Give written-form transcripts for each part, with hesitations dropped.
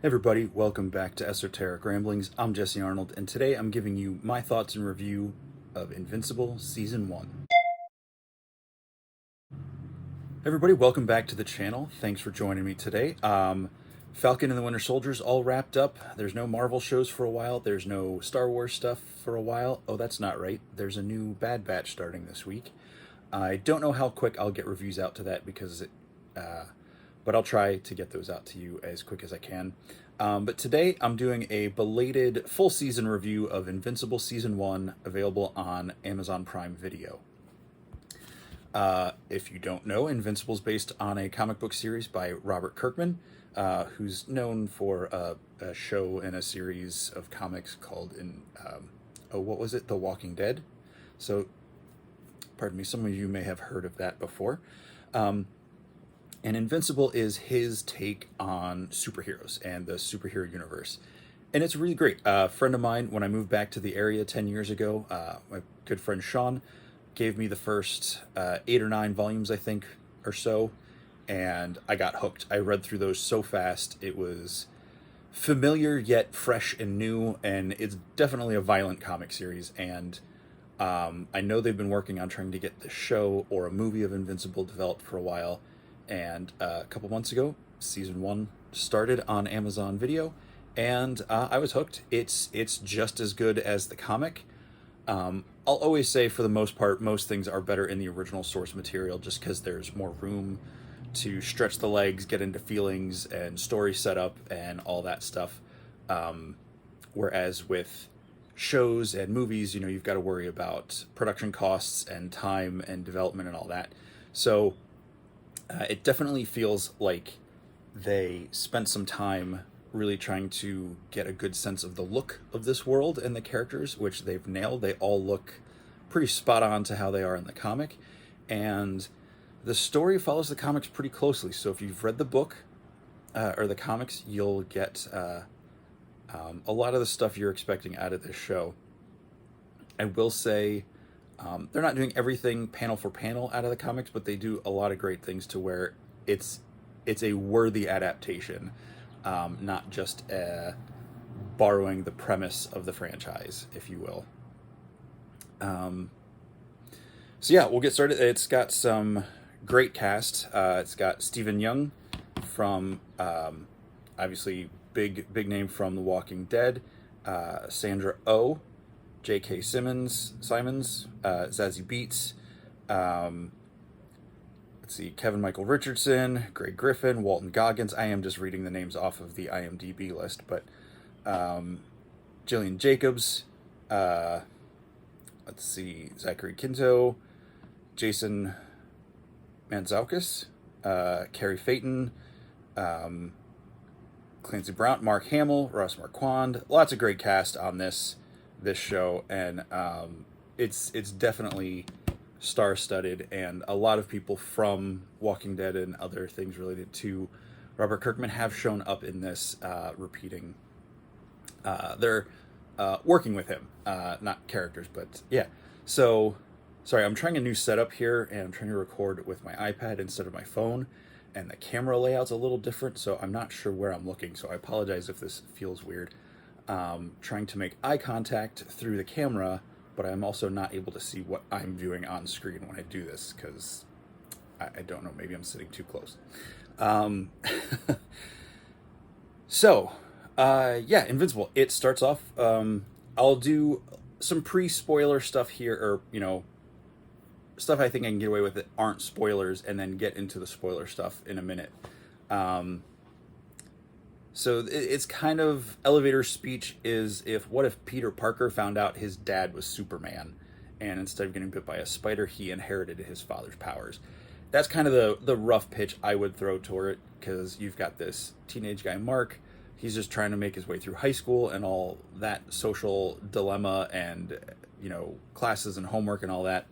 Everybody, welcome back to Esoteric Ramblings. I'm Jesse Arnold, and today I'm giving you my thoughts and review of Invincible Season 1. Everybody, welcome back to the channel. Thanks for joining me today. Falcon and the Winter Soldier's all wrapped up. There's no Marvel shows for a while. There's no Star Wars stuff for a while. Oh, that's not right. There's a new Bad Batch starting this week. I don't know how quick I'll get reviews out to that but I'll try to get those out to you as quick as I can. But today I'm doing a belated full season review of Invincible Season 1, available on Amazon Prime Video. If you don't know, Invincible is based on a comic book series by Robert Kirkman, who's known for a show and a series of comics called The Walking Dead. So, pardon me, some of you may have heard of that before. And Invincible is his take on superheroes and the superhero universe. And it's really great. A friend of mine, when I moved back to the area 10 years ago, my good friend Sean gave me the first 8 or 9 volumes, I think, or so, and I got hooked. I read through those so fast. It was familiar yet fresh and new, and it's definitely a violent comic series. And I know they've been working on trying to get the show or a movie of Invincible developed for a while. And a couple months ago, season 1 started on Amazon Video, and I was hooked. It's just as good as the comic. I'll always say, for the most part, most things are better in the original source material, just because there's more room to stretch the legs, get into feelings and story setup and all that stuff. Whereas with shows and movies, you've got to worry about production costs and time and development and all that. So it definitely feels like they spent some time really trying to get a good sense of the look of this world and the characters, which they've nailed. They all look pretty spot on to how they are in the comic. And the story follows the comics pretty closely. So if you've read the book or the comics, you'll get a lot of the stuff you're expecting out of this show. I will say, they're not doing everything panel for panel out of the comics, but they do a lot of great things to where it's a worthy adaptation, not just borrowing the premise of the franchise, if you will. So yeah, we'll get started. It's got some great cast. It's got Stephen Young from obviously big name from The Walking Dead, Sandra Oh, J.K. Simons, Zazie Beetz, let's see, Kevin Michael Richardson, Greg Griffin, Walton Goggins. I am just reading the names off of the IMDb list, but Jillian Jacobs, let's see, Zachary Quinto, Jason Mantzoukas, Carrie Phaeton, Clancy Brown, Mark Hamill, Ross Marquand. Lots of great cast on this show, and it's definitely star-studded, and a lot of people from Walking Dead and other things related to Robert Kirkman have shown up in this, repeating. They're working with him, not characters, but yeah. So, sorry, I'm trying a new setup here, and I'm trying to record with my iPad instead of my phone, and the camera layout's a little different, so I'm not sure where I'm looking, so I apologize if this feels weird. Trying to make eye contact through the camera, but I'm also not able to see what I'm doing on screen when I do this, because I don't know, maybe I'm sitting too close. Yeah, Invincible. It starts off, I'll do some pre-spoiler stuff here, or, stuff I think I can get away with that aren't spoilers, and then get into the spoiler stuff in a minute. So it's kind of, elevator speech is, what if Peter Parker found out his dad was Superman, and instead of getting bit by a spider, he inherited his father's powers. That's kind of the rough pitch I would throw toward it, because you've got this teenage guy, Mark. He's just trying to make his way through high school and all that social dilemma and, classes and homework and all that.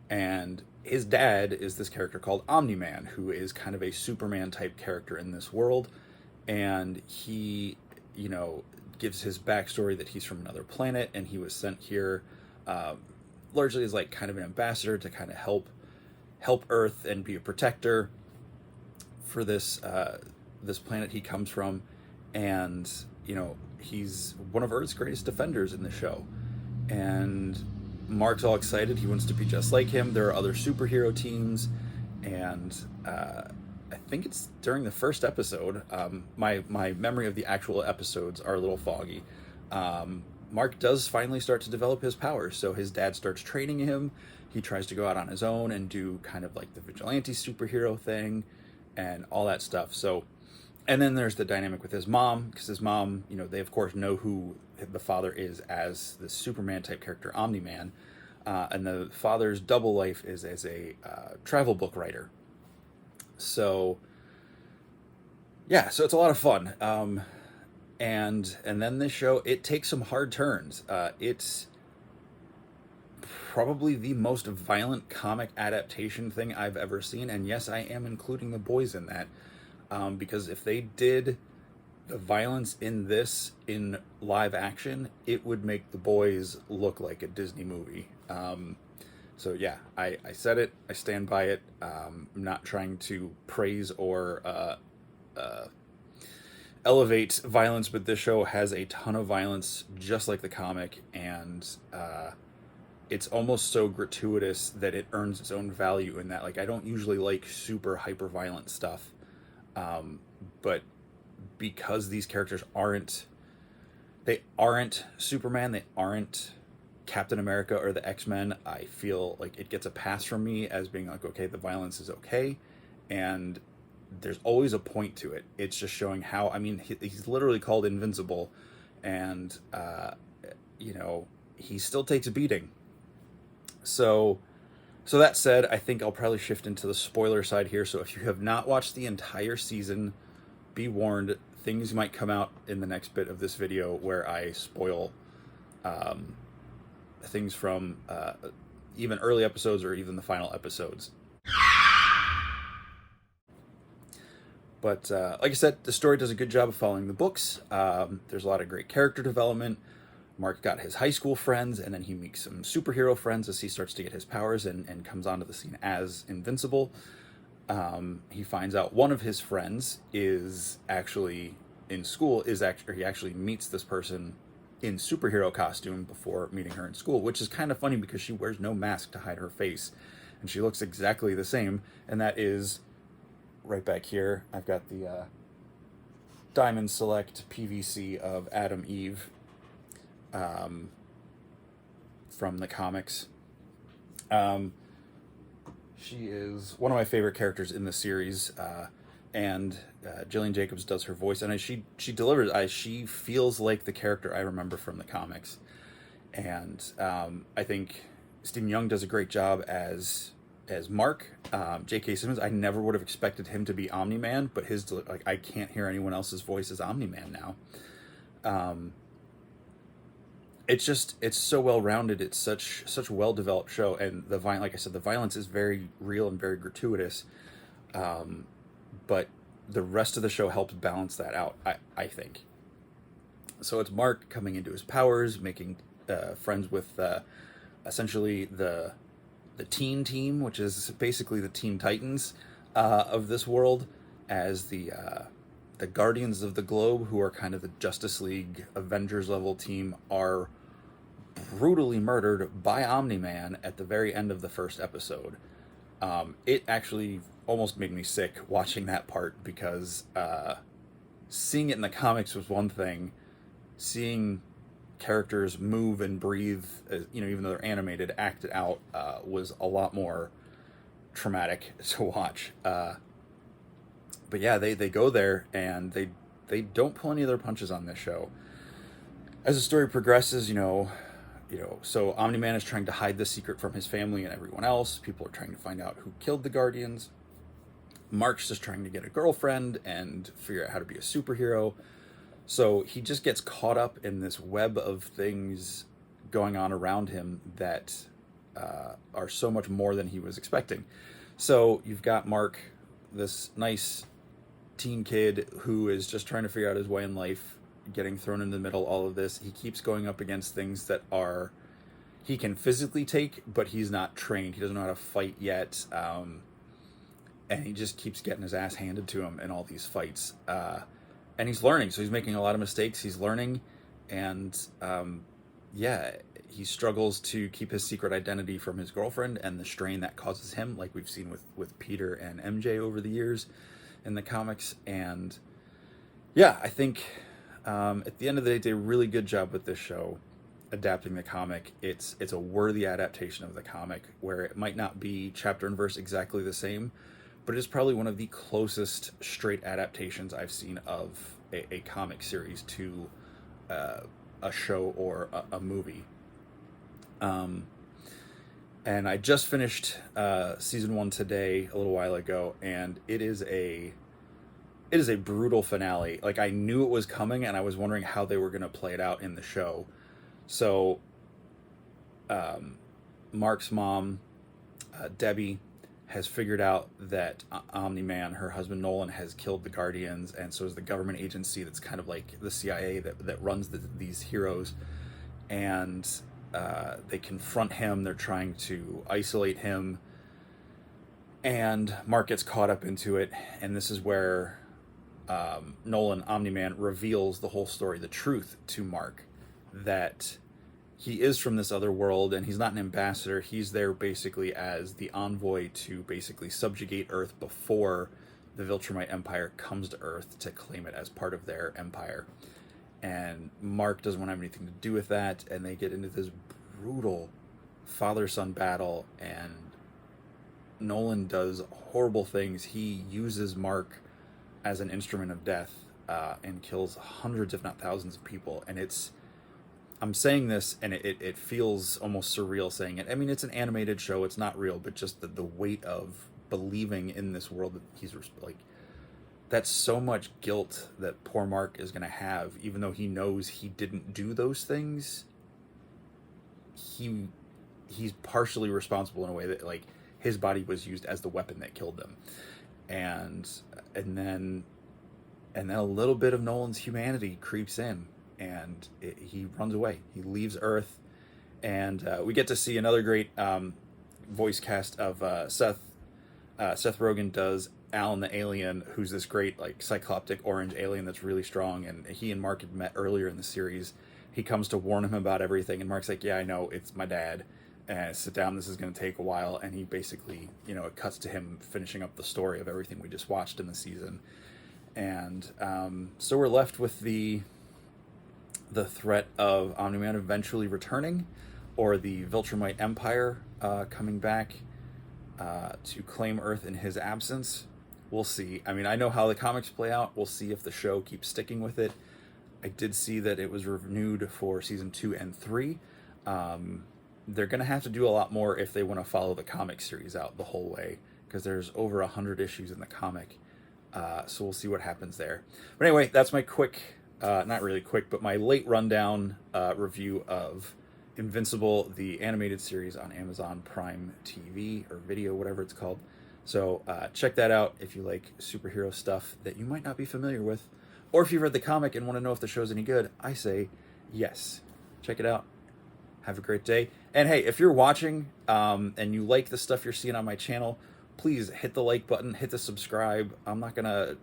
And his dad is this character called Omni-Man, who is kind of a Superman type character in this world. And he, gives his backstory that he's from another planet, and he was sent here largely as like kind of an ambassador to kind of help Earth and be a protector for this this planet he comes from, and he's one of Earth's greatest defenders in the show. And Mark's all excited. He wants to be just like him. There are other superhero teams, and I think it's during the first episode. My memory of the actual episodes are a little foggy. Mark does finally start to develop his powers. So his dad starts training him. He tries to go out on his own and do kind of like the vigilante superhero thing and all that stuff. So, and then there's the dynamic with his mom, because his mom, they of course know who the father is as the Superman type character, Omni-Man. And the father's double life is as a travel book writer. So, yeah, so it's a lot of fun. And then this show, it takes some hard turns. It's probably the most violent comic adaptation thing I've ever seen. And yes, I am including the boys in that. Because if they did the violence in this in live action, it would make the boys look like a Disney movie. So yeah, I said it, I stand by it. I'm not trying to praise or elevate violence, but this show has a ton of violence, just like the comic, and it's almost so gratuitous that it earns its own value in that. Like, I don't usually like super hyper violent stuff, but because these characters aren't Superman, they aren't Captain America or the X-Men, I feel like it gets a pass from me as being like, okay, the violence is okay, and there's always a point to it. It's just showing how, I mean, he's literally called Invincible, and he still takes a beating. So that said, I think I'll probably shift into the spoiler side here. So if you have not watched the entire season, be warned, things might come out in the next bit of this video where I spoil things from even early episodes or even the final episodes. But like I said, the story does a good job of following the books. There's a lot of great character development. Mark got his high school friends, and then he meets some superhero friends as he starts to get his powers and comes onto the scene as Invincible. He finds out one of his friends is actually in school, he actually meets this person in superhero costume before meeting her in school, which is kind of funny because she wears no mask to hide her face, and she looks exactly the same, and that is right back here. I've got the Diamond Select PVC of Adam Eve from the comics. She is one of my favorite characters in the series, and Jillian Jacobs does her voice, and she delivers. She feels like the character I remember from the comics, and I think Stephen Young does a great job as Mark. J.K. Simmons, I never would have expected him to be Omni-Man, but I can't hear anyone else's voice as Omni-Man now. It's so well rounded. It's such a well developed show, and like I said, the violence is very real and very gratuitous. But the rest of the show helps balance that out, I think. So it's Mark coming into his powers, making friends with essentially the teen team, which is basically the Teen Titans of this world, as the Guardians of the Globe, who are kind of the Justice League Avengers level team, are brutally murdered by Omni-Man at the very end of the first episode. It actually almost made me sick watching that part, because seeing it in the comics was one thing. Seeing characters move and breathe, even though they're animated, act it out, was a lot more traumatic to watch. But yeah, they go there, and they don't pull any of their punches on this show. As the story progresses, so Omni-Man is trying to hide the secret from his family and everyone else. People are trying to find out who killed the Guardians. Mark's just trying to get a girlfriend and figure out how to be a superhero. So he just gets caught up in this web of things going on around him that are so much more than he was expecting. So you've got Mark, this nice teen kid who is just trying to figure out his way in life, getting thrown in the middle of all of this. He keeps going up against things that he can physically take, but he's not trained. He doesn't know how to fight yet. and he just keeps getting his ass handed to him in all these fights. And he's learning, so he's making a lot of mistakes. He's learning, and yeah, he struggles to keep his secret identity from his girlfriend and the strain that causes him, like we've seen with Peter and MJ over the years in the comics. And yeah, I think at the end of the day, they did a really good job with this show adapting the comic. It's a worthy adaptation of the comic, where it might not be chapter and verse exactly the same, but it is probably one of the closest straight adaptations I've seen of a comic series to a show or a movie. And I just finished season 1 today, a little while ago, and it is a brutal finale. Like, I knew it was coming, and I was wondering how they were going to play it out in the show. So, Mark's mom, Debbie, has figured out that Omni-Man, her husband Nolan, has killed the Guardians, and so is the government agency that's kind of like the CIA that runs these heroes. And they confront him. They're trying to isolate him, and Mark gets caught up into it. And this is where Nolan, Omni-Man, reveals the whole story, the truth to Mark, that he is from this other world, and he's not an ambassador. He's there basically as the envoy to basically subjugate Earth before the Viltrumite Empire comes to Earth to claim it as part of their empire. And Mark doesn't want to have anything to do with that, and they get into this brutal father-son battle, and Nolan does horrible things. He uses Mark as an instrument of death, and kills hundreds, if not thousands, of people. And I'm saying this, and it feels almost surreal saying it. I mean, it's an animated show, it's not real, but just the weight of believing in this world that he's like, that's so much guilt that poor Mark is going to have, even though he knows he didn't do those things. He's partially responsible in a way that, like, his body was used as the weapon that killed them. And then a little bit of Nolan's humanity creeps in, and he runs away. He leaves Earth, and we get to see another great voice cast of Seth Rogen does Alan the alien, who's this great, like, cycloptic orange alien that's really strong, and he and Mark had met earlier in the series. He comes to warn him about everything, and Mark's like, yeah, I know, it's my dad, and sit down, this is going to take a while. And he basically, it cuts to him finishing up the story of everything we just watched in the season. And so we're left with the threat of Omni-Man eventually returning, or the Viltrumite Empire coming back to claim Earth in his absence. We'll see. I mean, I know how the comics play out. We'll see if the show keeps sticking with it. I did see that it was renewed for season 2 and 3. They're going to have to do a lot more if they want to follow the comic series out the whole way, because there's over 100 issues in the comic. So we'll see what happens there. But anyway, that's my quick, not really quick, but my late rundown review of Invincible, the animated series on Amazon Prime TV or video, whatever it's called. So check that out if you like superhero stuff that you might not be familiar with, or if you've read the comic and want to know if the show's any good. I say yes. Check it out. Have a great day. And hey, if you're watching and you like the stuff you're seeing on my channel, please hit the like button, hit the subscribe. I'm not gonna,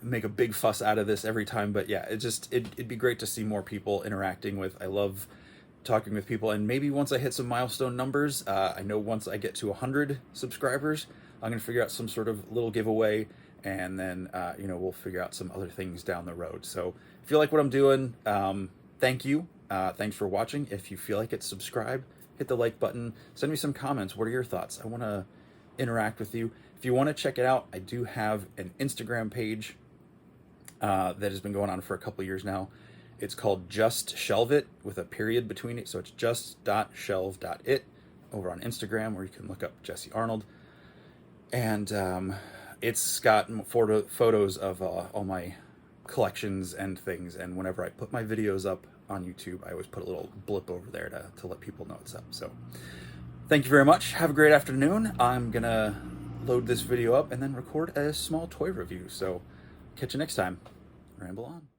make a big fuss out of this every time, but yeah, it'd be great to see more people interacting with. I love talking with people, and maybe once I hit some milestone numbers, I know once I get to 100 subscribers, I'm gonna figure out some sort of little giveaway, and then we'll figure out some other things down the road. So if you like what I'm doing, thank you. Thanks for watching. If you feel like it, subscribe, hit the like button, send me some comments. What are your thoughts? I want to interact with you. If you want to check it out, I do have an Instagram page that has been going on for a couple years now. It's called Just Shelve It, with a period between it. So it's just.shelve.it over on Instagram, where you can look up Jesse Arnold. And it's got photos of all my collections and things. And whenever I put my videos up on YouTube, I always put a little blip over there to let people know it's up. So thank you very much. Have a great afternoon. I'm going to load this video up and then record a small toy review. So catch you next time. Ramble on.